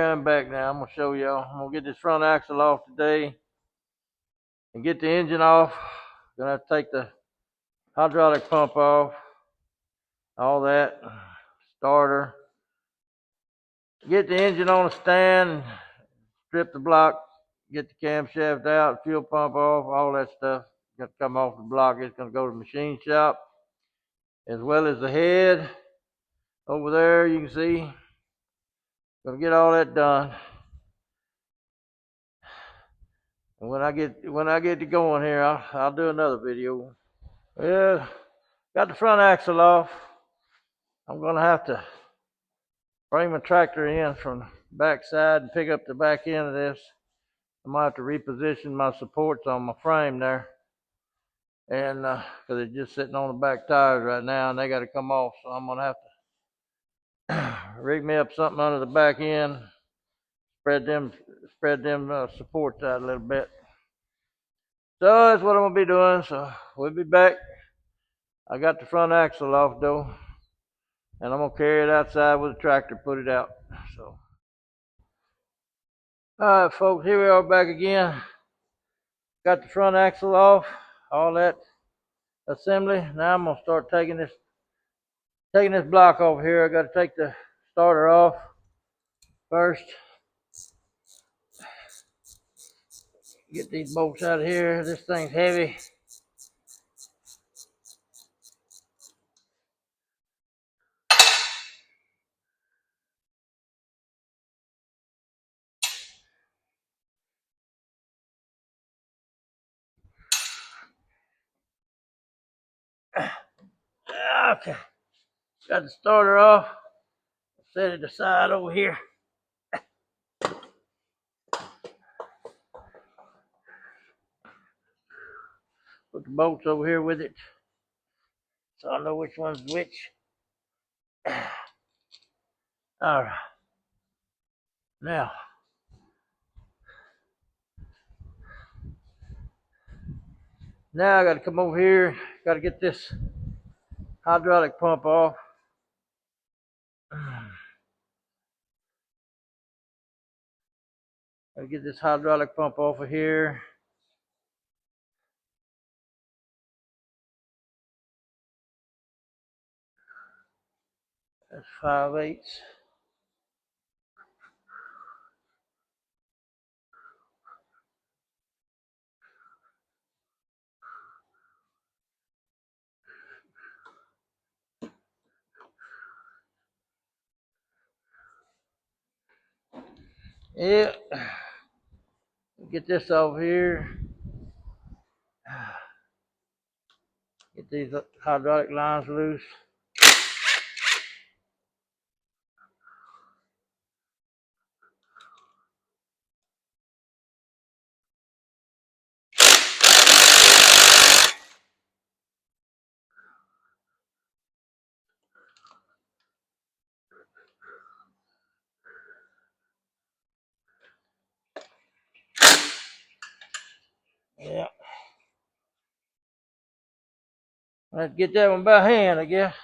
I'm back now. I'm gonna show y'all. I'm gonna get this front axle off today and get the engine off. Gonna have to take the hydraulic pump off, all that, starter. Get the engine on a stand, strip the block, get the camshaft out, fuel pump off, all that stuff. Got to come off the block. It's gonna go to the machine shop, as well as the head over there. You can see. Gonna get all that done. And when I get to going here, I'll do another video. Well, got the front axle off. I'm gonna have to bring my tractor in from the back side and pick up the back end of this. I might have to reposition my supports on my frame there, and because they're just sitting on the back tires right now, and they got to come off. So I'm gonna have to rig me up something under the back end, spread them supports out a little bit. So that's what I'm gonna be doing. So we'll be back. I got the front axle off though, and I'm gonna carry it outside with the tractor, put it out. So, all right, folks, here we are back again. Got the front axle off, all that assembly. Now I'm gonna start taking this block off here. I got to take the starter off first. Get these bolts out of here. This thing's heavy. Okay, got the starter off. Set it aside over here. Put the bolts over here with it, so I know which one's which. All right. Now, I got to come over here. Got to get this hydraulic pump off. Got to get this hydraulic pump off of here. That's 5/8. Yeah. Get this off here. Get these hydraulic lines loose. Yeah. Let's get that one by hand, I guess.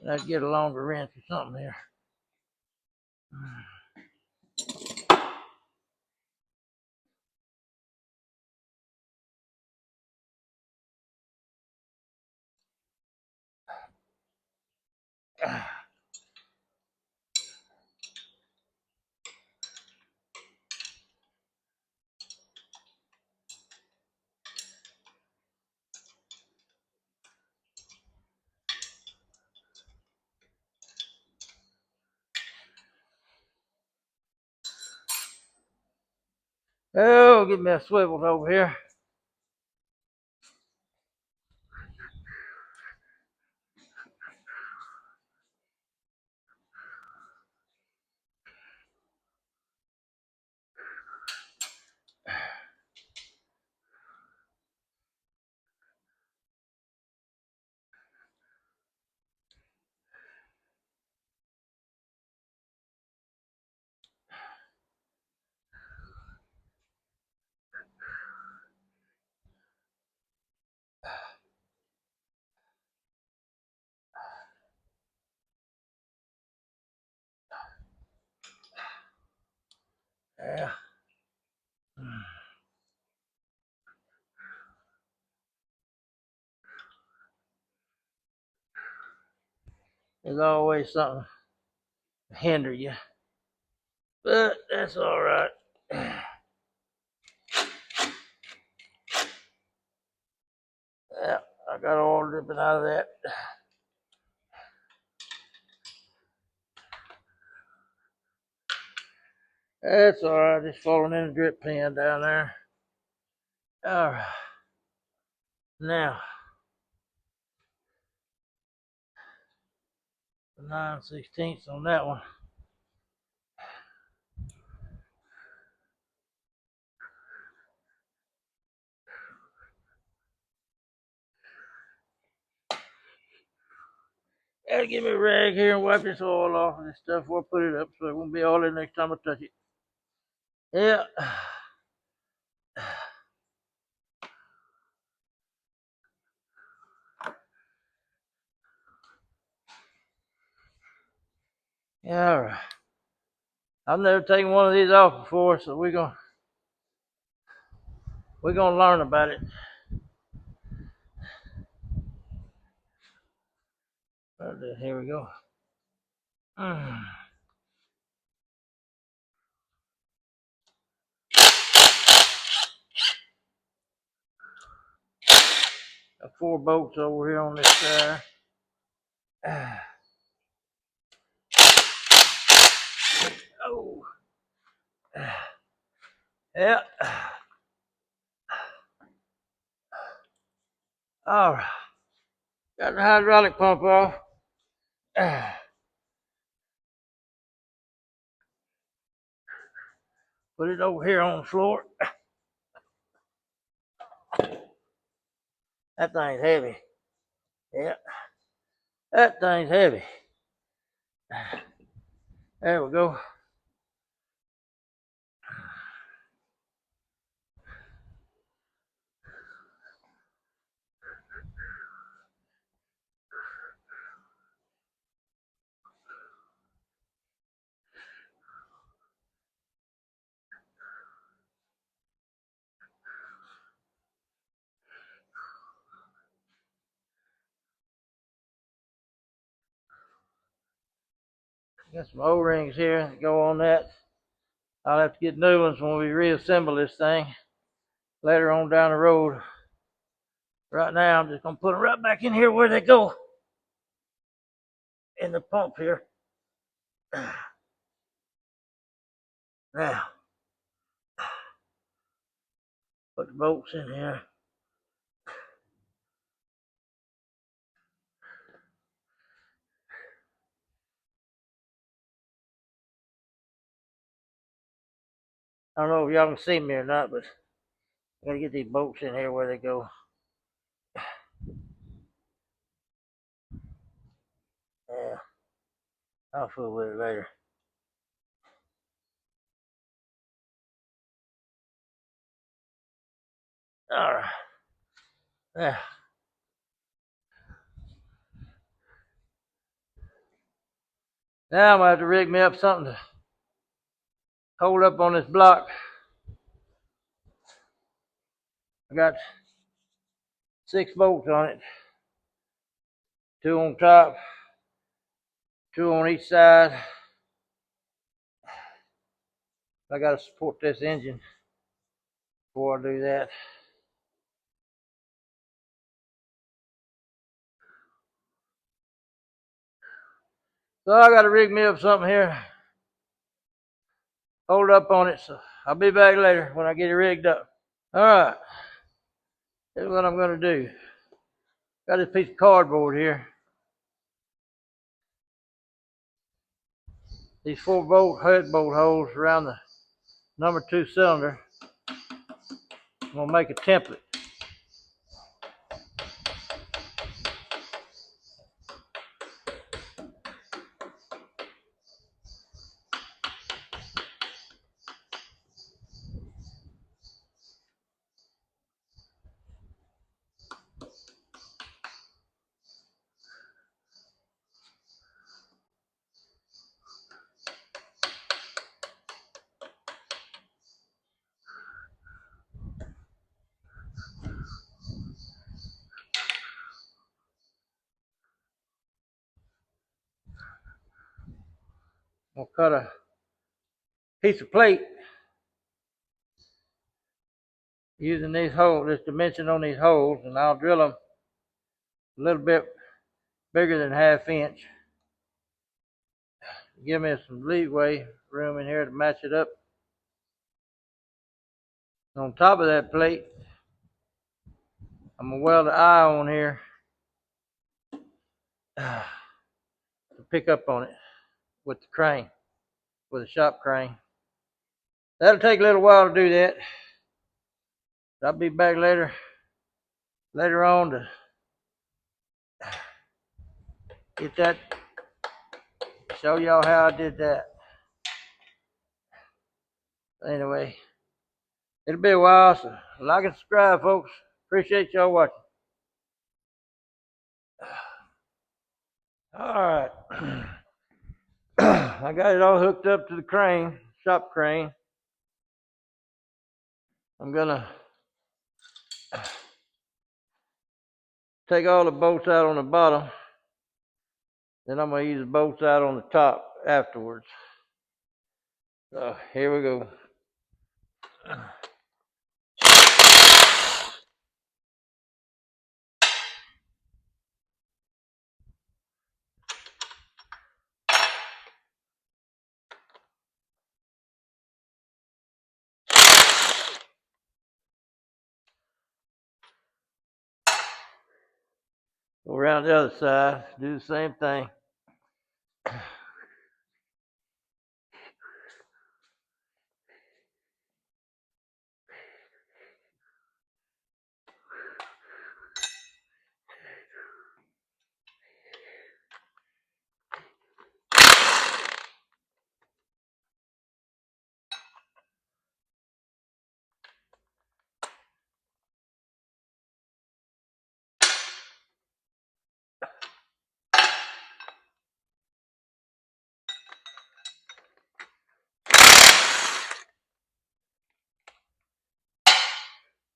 Let's get a longer wrench or something here. Oh, get me a swivel over here. Yeah. There's always something to hinder you, but that's all right. Yeah, I got oil dripping out of that. That's all right. Just falling in the drip pen down there. All right. Now, 9/16 on that one. Gotta give me a rag here and wipe this oil off of this stuff before I put it up so it won't be all in next time I touch it. Yeah. Yeah, all right. I've never taken one of these off before, so we're gonna learn about it. Here we go. A 4 bolts over here on this side. Oh. Yeah. All right. Got the hydraulic pump off. Put it over here on the floor. That thing's heavy. Yeah. That thing's heavy. There we go. Got some O-rings here that go on that. I'll have to get new ones when we reassemble this thing later on down the road. Right now, I'm just going to put them right back in here where they go. In the pump here. Now, put the bolts in here. I don't know if y'all can see me or not, but I gotta get these bolts in here where they go. Yeah, I'll fool with it later. All right. Yeah. Now I'm gonna have to rig me up something to hold up on this block. I got 6 bolts on it. 2 on top, 2 on each side. I gotta support this engine before I do that. So I gotta rig me up something here. Hold up on it. So I'll be back later when I get it rigged up. All right. Here's what I'm gonna do. Got this piece of cardboard here. These 4 head bolt holes around the number 2 cylinder. I'm gonna make a template. I'm gonna cut a piece of plate using these holes, this dimension on these holes, and I'll drill them a little bit bigger than 1/2 inch. Give me some leeway room in here to match it up. On top of that plate, I'm gonna weld the eye on here to pick up on it with the crane, with a shop crane. That'll take a little while to do that. I'll be back later on to get that, show y'all how I did that. Anyway, it'll be a while, so like and subscribe, folks. Appreciate y'all watching. All right. I got it all hooked up to the crane, shop crane. I'm gonna take all the bolts out on the bottom, then I'm gonna use the bolts out on the top afterwards. So here we go. Go around the other side, do the same thing.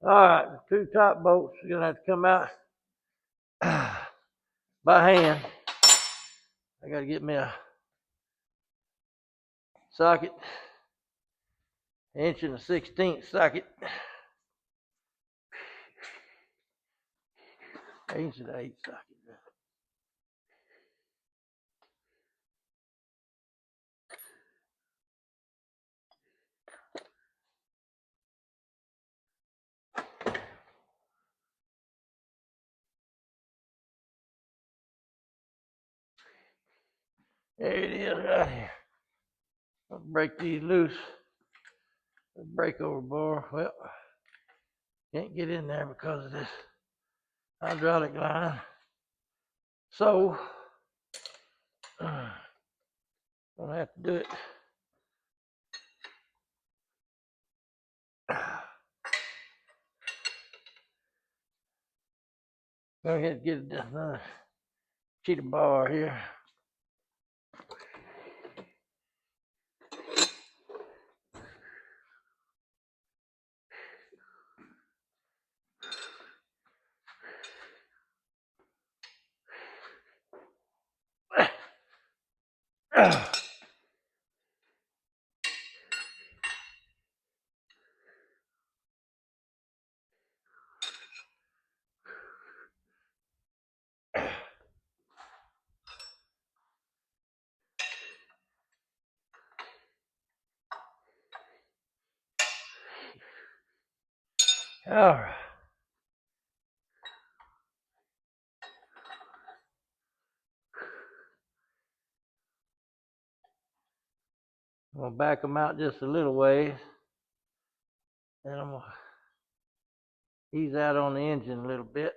All right, the 2 top bolts are gonna have to come out by hand. I gotta get me a socket, 1 1/16 socket, 1 1/8 socket. There it is right here. I'll break these loose. The breakover bar, well, can't get in there because of this hydraulic line. So, gonna have to do it. Go ahead and get another sheet of bar here. All right. I'm gonna back them out just a little ways, and I'm gonna ease out on the engine a little bit.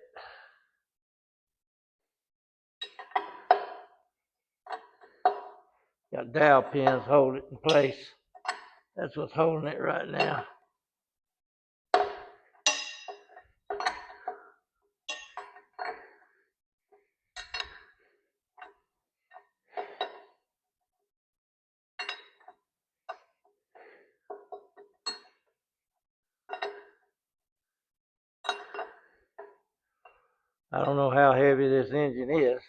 Got dowel pins hold it in place. That's what's holding it right now. I don't know how heavy this engine is.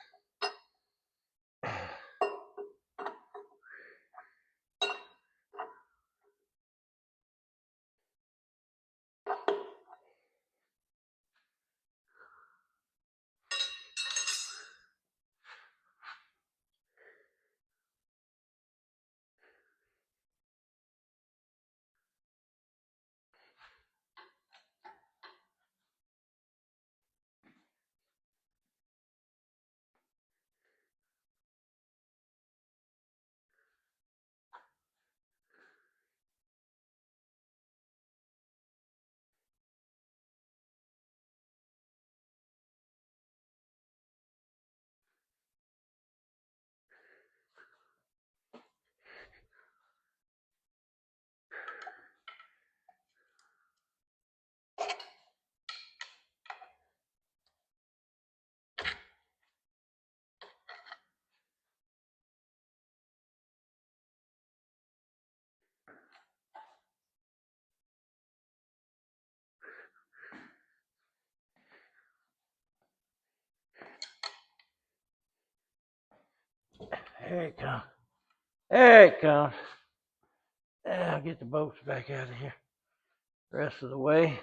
There it comes. There it comes. I'll get the bolts back out of here. The rest of the way.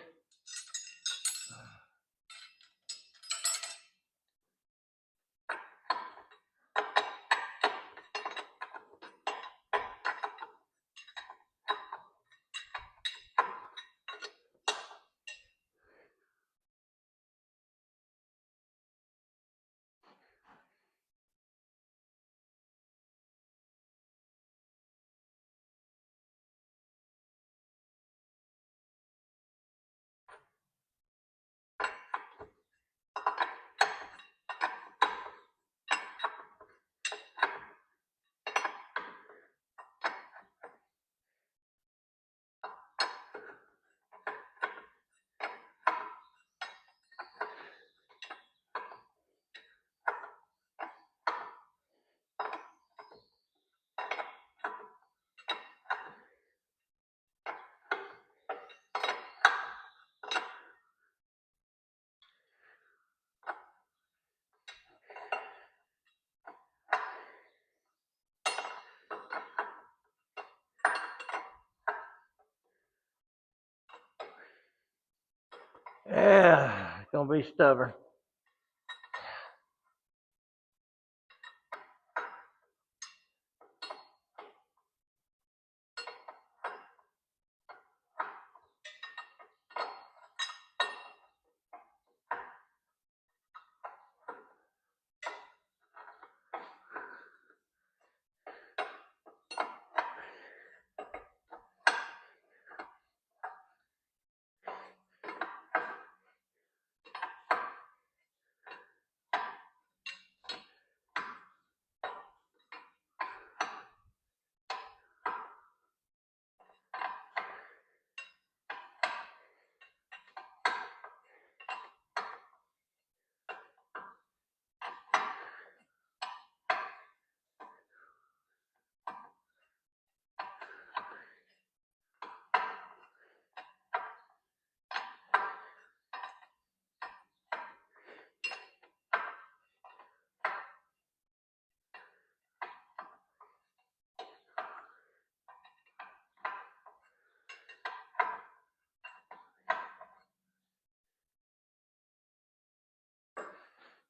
Yeah, it's gonna be stubborn.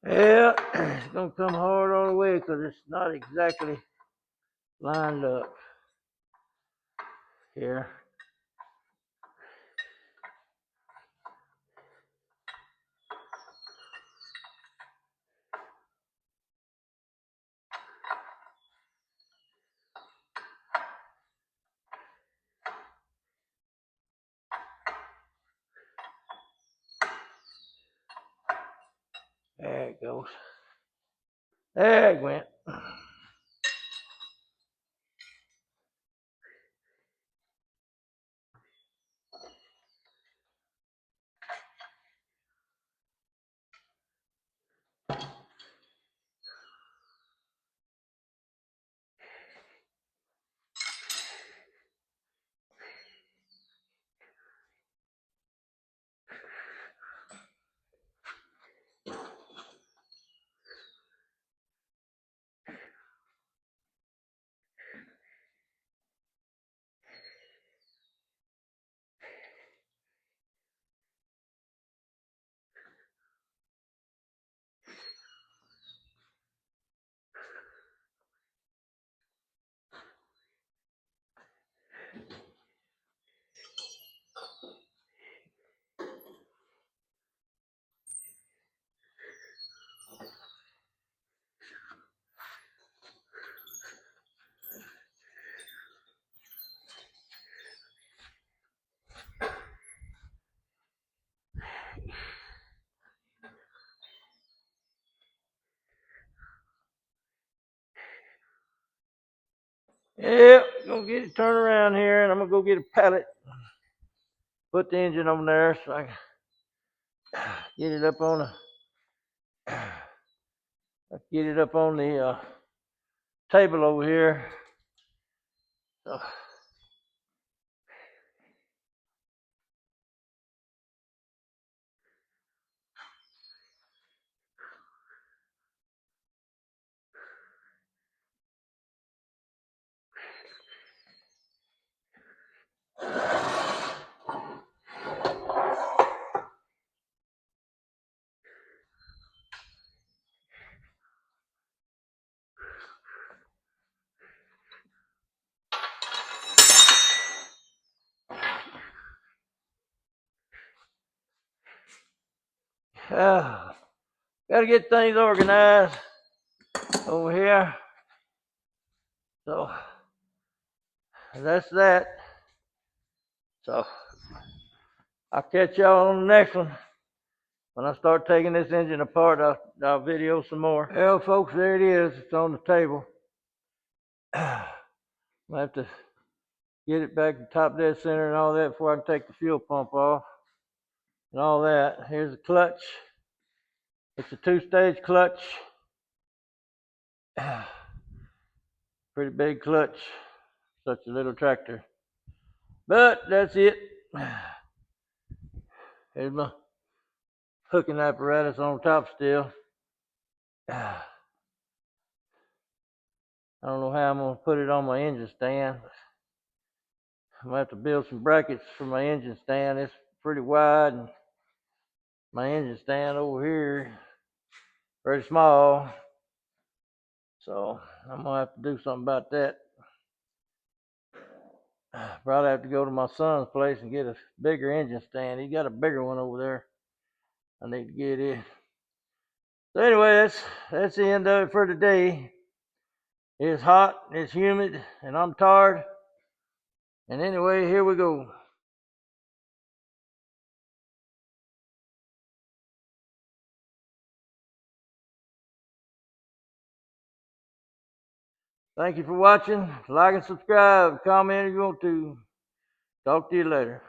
Yeah, it's gonna come hard all the way because it's not exactly lined up here. There it goes. There it went. Yeah, gonna get it turned around here, and I'm gonna go get a pallet, put the engine on there so I can get it up on the table over here. So, Gotta get things organized over here. So that's that. So I'll catch y'all on the next one. When I start taking this engine apart, I'll video some more. Well, folks, there it is. It's on the table. I have to get it back to top dead center and all that before I can take the fuel pump off and all that. Here's the clutch. It's a 2-stage clutch. Pretty big clutch. Such a little tractor. But that's it. Here's my hooking apparatus on top still. I don't know how I'm going to put it on my engine stand. I'm going to have to build some brackets for my engine stand. It's pretty wide, and my engine stand over here very small. So I'm going to have to do something about that. Probably have to go to my son's place and get a bigger engine stand. He's got a bigger one over there. I need to get it. So anyway, that's the end of it for today. It's hot, it's humid, and I'm tired. And anyway, here we go. Thank you for watching. Like and subscribe. Comment if you want to. Talk to you later.